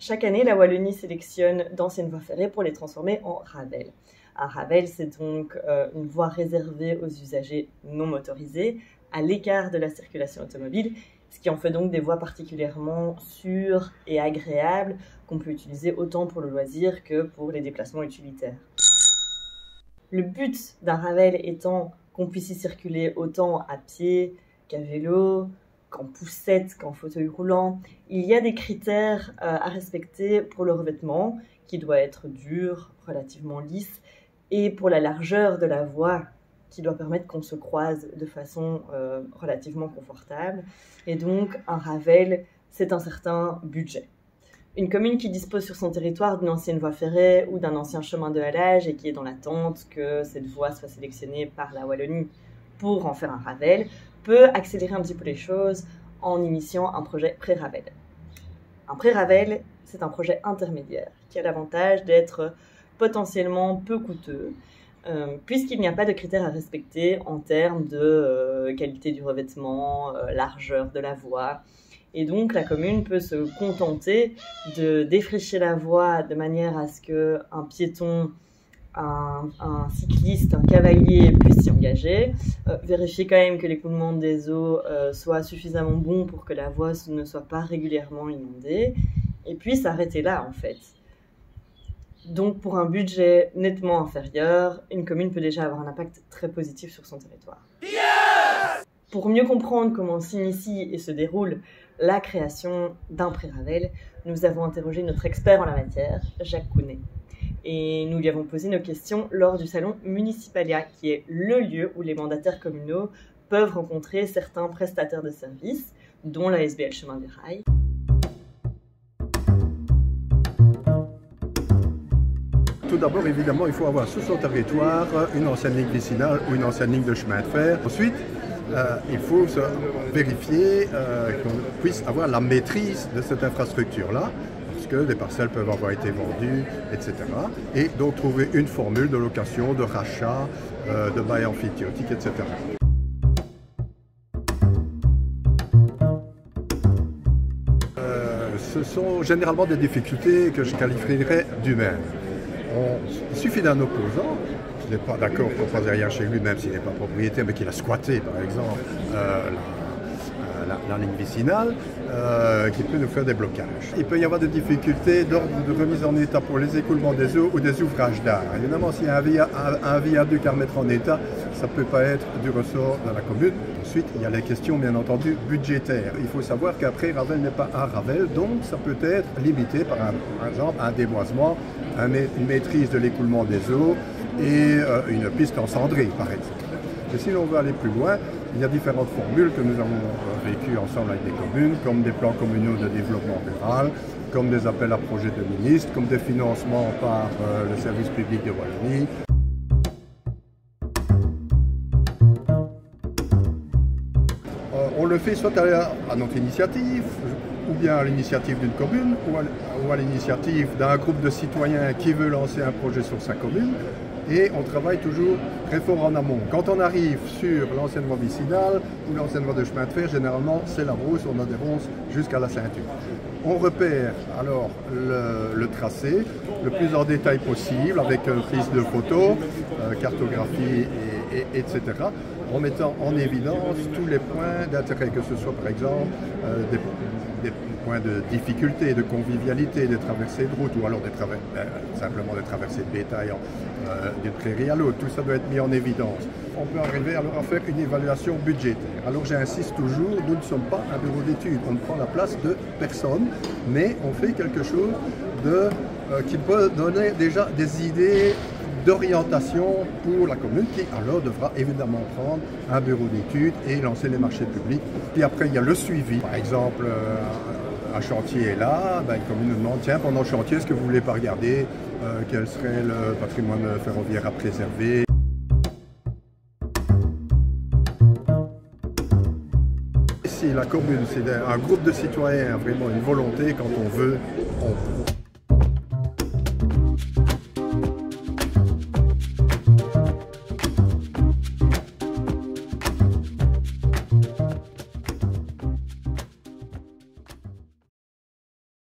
Chaque année, la Wallonie sélectionne d'anciennes voies ferrées pour les transformer en Ravel. Un Ravel, c'est donc une voie réservée aux usagers non motorisés, à l'écart de la circulation automobile, ce qui en fait donc des voies particulièrement sûres et agréables qu'on peut utiliser autant pour le loisir que pour les déplacements utilitaires. Le but d'un Ravel étant qu'on puisse y circuler autant à pied qu'à vélo, qu'en poussette, qu'en fauteuil roulant. Il y a des critères à respecter pour le revêtement, qui doit être dur, relativement lisse, et pour la largeur de la voie, qui doit permettre qu'on se croise de façon relativement confortable. Et donc, un Ravel, c'est un certain budget. Une commune qui dispose sur son territoire d'une ancienne voie ferrée ou d'un ancien chemin de halage et qui est dans l'attente que cette voie soit sélectionnée par la Wallonie pour en faire un Ravel, peut accélérer un petit peu les choses en initiant un projet pré-Ravel. Un pré-Ravel, c'est un projet intermédiaire qui a l'avantage d'être potentiellement peu coûteux, puisqu'il n'y a pas de critères à respecter en termes de qualité du revêtement, largeur de la voie. Et donc, la commune peut se contenter de défricher la voie de manière à ce qu'un piéton, un cycliste, un cavalier puisse s'y engager, vérifier quand même que l'écoulement des eaux soit suffisamment bon pour que la voie ne soit pas régulièrement inondée, et puis s'arrêter là en fait. Donc pour un budget nettement inférieur, une commune peut déjà avoir un impact très positif sur son territoire. Yes! Pour mieux comprendre comment s'initie et se déroule la création d'un pré-Ravel, nous avons interrogé notre expert en la matière, Jacques Counet. Et nous lui avons posé nos questions lors du salon Municipalia, qui est le lieu où les mandataires communaux peuvent rencontrer certains prestataires de services, dont la SBL Chemin des Rails. Tout d'abord, évidemment, il faut avoir sur son territoire une ancienne ligne vicinale ou une ancienne ligne de chemin de fer. Ensuite, il faut vérifier qu'on puisse avoir la maîtrise de cette infrastructure-là, parce que les parcelles peuvent avoir été vendues, etc. Et donc trouver une formule de location, de rachat, de bail amphithéotique, etc. Ce sont généralement des difficultés que je qualifierais d'humaines. Il suffit d'un opposant qui n'est pas d'accord pour faire derrière chez lui, même s'il n'est pas propriétaire, mais qu'il a squatté, par exemple, la ligne vicinale, qui peut nous faire des blocages. Il peut y avoir des difficultés d'ordre de remise en état pour les écoulements des eaux ou des ouvrages d'art. Évidemment, s'il y a un viaduc à mettre en état, ça ne peut pas être du ressort de la commune. Ensuite, il y a les questions, bien entendu, budgétaires. Il faut savoir qu'après, Ravel n'est pas un Ravel, donc ça peut être limité par exemple un déboisement, une maîtrise de l'écoulement des eaux et une piste en cendrée, par exemple. Mais si l'on veut aller plus loin, il y a différentes formules que nous avons vécues ensemble avec des communes, comme des plans communaux de développement rural, comme des appels à projets de ministres, comme des financements par le service public de Wallonie. On le fait soit à notre initiative, ou bien à l'initiative d'une commune, ou à l'initiative d'un groupe de citoyens qui veut lancer un projet sur sa commune. Et on travaille toujours très fort en amont. Quand on arrive sur l'ancienne voie vicinale ou l'ancienne voie de chemin de fer, généralement c'est la brousse, on a des ronces jusqu'à la ceinture. On repère alors le tracé le plus en détail possible avec prise de photos, cartographie, etc. En mettant en évidence tous les points d'intérêt, que ce soit par exemple des points de difficulté, de convivialité, des traversées de route ou alors simplement des traversées de bétail d'une prairie à l'autre. Tout ça doit être mis en évidence. On peut arriver alors à faire une évaluation budgétaire. Alors j'insiste toujours, nous ne sommes pas un bureau d'études, on ne prend la place de personne, mais on fait quelque chose qui peut donner déjà des idées d'orientation pour la commune qui alors devra évidemment prendre un bureau d'études et lancer les marchés publics. Puis après il y a le suivi. Par exemple, un chantier est là, une commune nous demande, tiens, pendant le chantier, est-ce que vous voulez pas regarder quel serait le patrimoine ferroviaire à préserver? Si la commune, c'est un groupe de citoyens, vraiment une volonté, quand on veut, on peut.